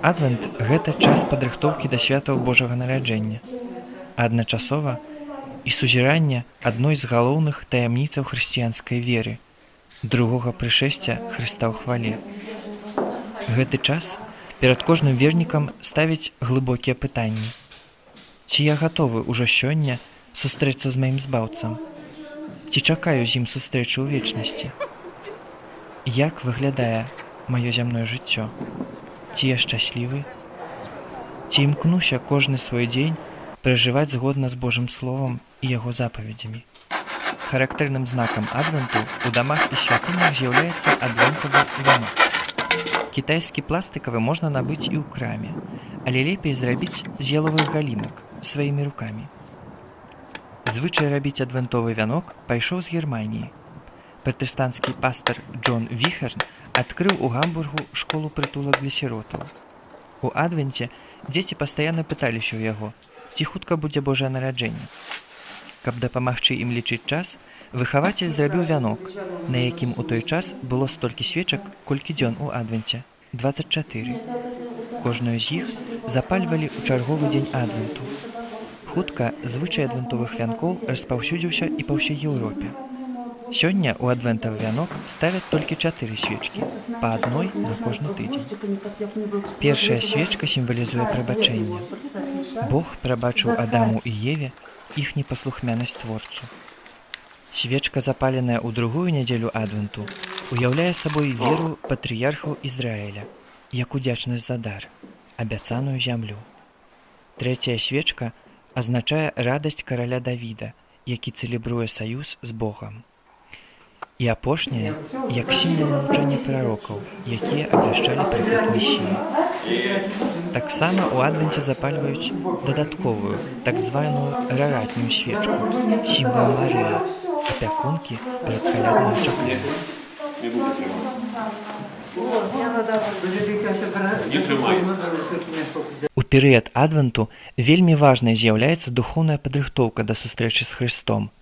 Адвент – гэта час падрыхтоўкі да святаў Божага нараджэння, а адначасова і сузірання адной з галоўных таямніцаў хрысціянскай веры – другога прышэсця Хрыста ў хвале. Гэты час перад кожным вернікам ставіць глыбокія пытанні. Ці я гатовы ўжо сёння сустрэцца з маім збаўцам? Ці чакаю з ім сустрэчы ў вечнасці? Як выглядае маё зямное жыццё? Ці я шчаслівы? Ці імкнуся кожны свой дзень пражываць згодна з Божым Словам і яго запаведзямі? Характэрным знакам адвенту ў дамах і святынях з'яўляецца адвентавы вянок. Кітайскі пластыкавы можна набыць і ў краме, але лепей зрабіць з яловых галінак сваімі рукамі. Звычай рабіць адвентовы вянок пайшоў з Германіі. Пратэстанцкі пастар Джон Віхерн адкрыў у Гамбургу школу-прытулак для сіротаў. У адвенце дзеці пастаянна пыталіся ў яго, ці хутка будзе Божае нараджэнне. Каб дапамагчы ім лічыць час, выхавацель зрабіў вянок, на якім у той час было столькі свечак, колькі дзён у адвенце – 24. Кожную з іх запальвалі ў чарговы дзень адвенту. Хутка звычай адвентовых вянкоў распаўсюдзіўся і па ўсёй Еўропе. Сёння ў адвентавы вянок ставяць толькі 4 свечкі, па адной на кожны тыдзень. Першая свечка сімвалізуе прабачэнне. Бог прабачыў Адаму і Еве іх непаслухмянасць Творцу. Свечка, запаленая ў другую нядзелю адвенту, уяўляе сабой веру патрыярхаў Ізраіля, як удзячнасць за дар, абяцаную зямлю. Трэцяя свечка азначае радасць караля Давіда, які цэлебруе саюз з Богам. І апошняя, як сімвал навучання прарокаў, якія абвяшчалі прыход Месіі. Таксама ў адвенце запальваюць дадатковую, так званую раратнюю свечку, сімвал Марыі, апякункі перадкаляднага чакання. У перыяд адвенту вельмі важнай з'яўляецца духоўная падрыхтоўка да сустрэчы з Хрыстом.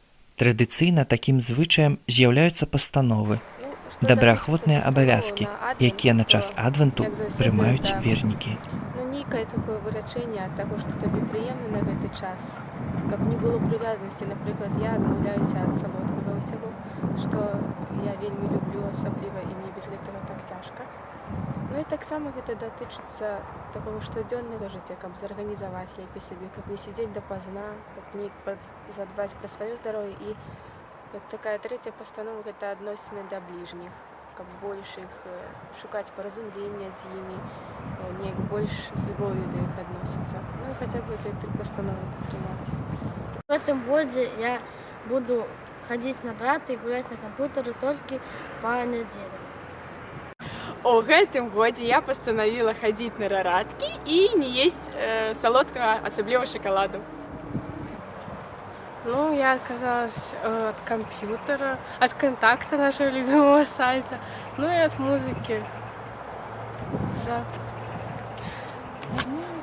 Традыцыйна такім звычаем з'яўляюцца пастановы, добраахвотныя абавязкі, якія на час адвенту прымаюць вернікі. Нейкае такое вырашэнне ад таго, што табе прыемна на гэты час, каб не было прывязнасці. Напрыклад, я адмаўляюся ад салодкага ўсяго, што я вельмі люблю, асабліва, і мне без гэтага так цяжка. Ну і таксама гэта датычыцца такого штодзённага жыцця, каб зарганізаваць лепей сябе, каб не сядзець дапазна, каб не задбаць пра сваё здароўе. І такая трэцяя пастанова – гэта адносіны да бліжніх, каб больш іх шукаць паразумлення з імі, неяк больш з любов'ю да іх адносіцца. Ну і хаця б гэтыя 3 пастановы прымаць. В этом годзе я буду хадзіць на раты і гуляць на камп'ютары толькі па нядзелях. У гэтым годзе я пастанавіла хадзіць на рараткі і не есць салодкага, асабліва шакаладу. Ну, я отказалась от компьютера, от контакта нашего любимого сайта, ну и от музыки. Да.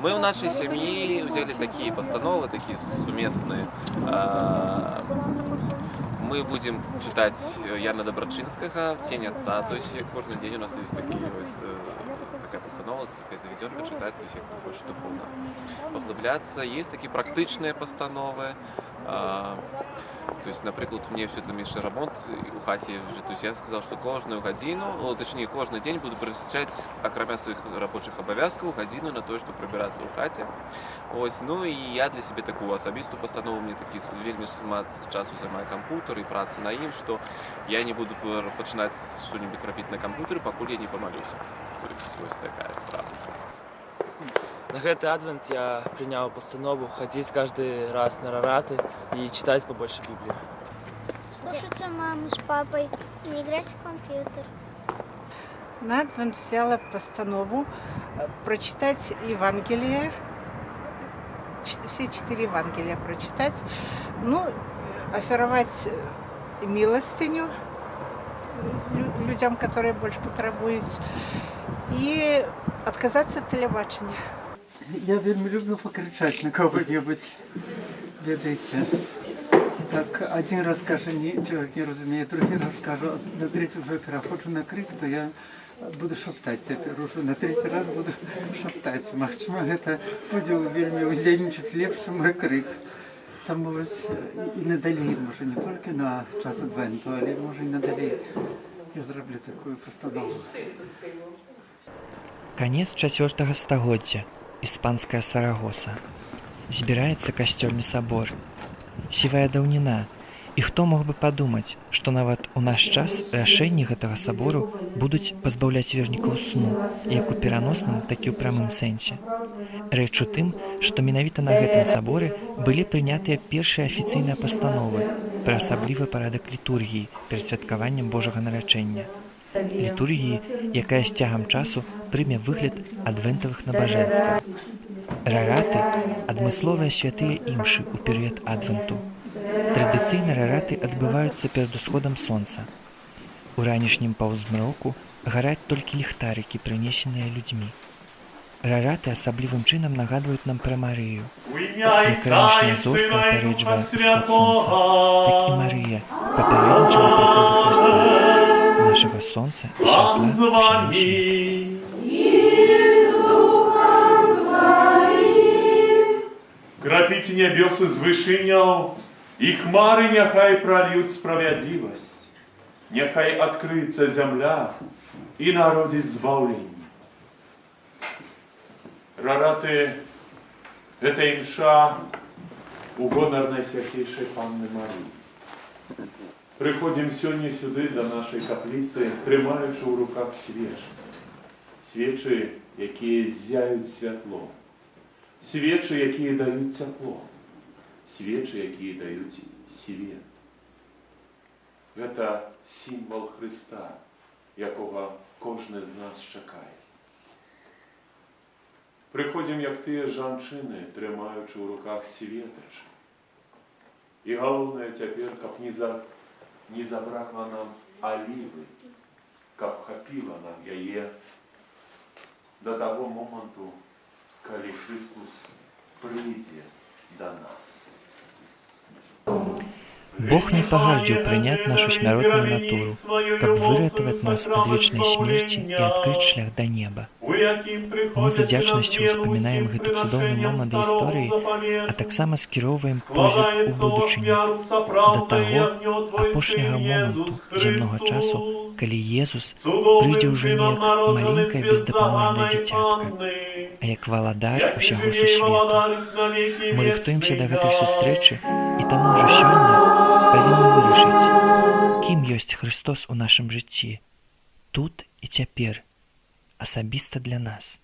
Мы в нашей семье взяли такие постановы, такие совместные. Мы будем читать Яна Добрачинского «Тень отца», то есть каждый день у нас есть такая постанова, такая заведенка читать, то есть больше духовно поглубляться. Есть такие практичные постановы. То есть, например, у меня все это меньше ремонт у хаті вже, то есть я сказал, что кожную годину, точнее, кожный день буду присвячать, окромя своих рабочих обов'язків, годину на то, чтобы прибираться у хаті. Ось, ну і я для себе таку особисту постанову, мне такі вельми мало часу займає комп'ютер і праця на ім, що я не буду починати що-нибудь робити на комп'ютері, поки я не помолюсь. То есть, ось така справа. На гэты адвент я прыняў пастанову хадзіць каждый раз на рараты и читать побольше Библии. Слушаться маму с папой и не играть в компьютер. На адвент взяла постанову прочитать Евангелие, все 4 Евангелия прочитать, ну, оферовать милостыню людям, которые больше потребуют, и отказаться от телебачення. Я вельми люблю покричати на кого-нибудь, ведаете. Так один раз каже, ні, чоловік не розуміє, другий раз каже, на третій вже переходжу на крик, то я буду шаптаць цяпер ужо на 3-й раз буду шаптаць. Магчыма, гэта будзе вельмі ўздзейнічаць лепш, чым мой крык. Таму вось і надалей, можа, не толькі на час адвенту, але можа і надалей я зраблю такую пастанову. Канец 4 стагоддзя. Іспанская Сарагоса. Збіраецца касцёльны сабор. Сівая даўніна. І хто мог бы падумаць, што нават у наш час рашэнні гэтага сабору будуць пазбаўляць вернікаў сну, як у пераносным, так і ў прамым сэнсе. Рэч у тым, што менавіта на гэтым саборы былі прынятыя першыя афіцыйныя пастановы пра асаблівы парадак літургіі перад святкаваннем Божага нараджэння. Літургіі, якая з цягам часу прыме выгляд адвентавых набажэнстваў. Рараты – адмысловыя святыя імшы ў перыяд адвенту. Традыцыйна рараты адбываюцца перад усходам сонца. У ранішнім паўзмроку гараць толькі ліхтарыкі, прынесеныя людзьмі. Рараты асаблівым чынам нагадваюць нам пра Марыю. Як ранішняя зорка апярэджвае ўсход сонца, так і Марыя папярэднічала прыходу Хрыста, нашага сонца і святла ўсямішніх. Крапіць нябёсы з вышыняў, і хмары няхай прольюць справядлівасць, няхай адкрыецца зямля і народзіць збаўленне. Рараты – гэта імша у гонар найсвяцейшай Панны Марыі. Прыходзім сёння сюды да нашай капліцы, трымаючы ў руках свечы. Свечы, якія ззяюць святло. Свечы, якія даюць цяпло. Свечы, якія даюць свет. Гэта сімвал Хрыста, якога кожны з нас чакае. Прыходзім, як тыя жанчыны, трымаючы ў руках светачы. І галоўнае цяпер, каб не забракла нам алівы, каб хапіла нам яе да таго моманту, калі Христос прыйдзе да нас. Бог не пагардзіў прыняць нашу смяротную натуру, каб выратаваць нас ад вечнай смерці і адкрыць шлях да неба. Мы з удзячнасцю ўспамінаем гэты цудоўны момант гісторыі, а таксама скіроўваем позірк у будучыню, да таго апошняга моманту зямнога часу, калі Езус прыйдзе ўжо не як маленькае бездапаможнае дзіцятка, а як валадар усяго сусвету. Мы рыхтуемся да гэтай сустрэчы, і таму ўжо сёння павінны вырашыць, кім ёсць Христос у нашым жыцці, тут і цяпер, асабіста для нас.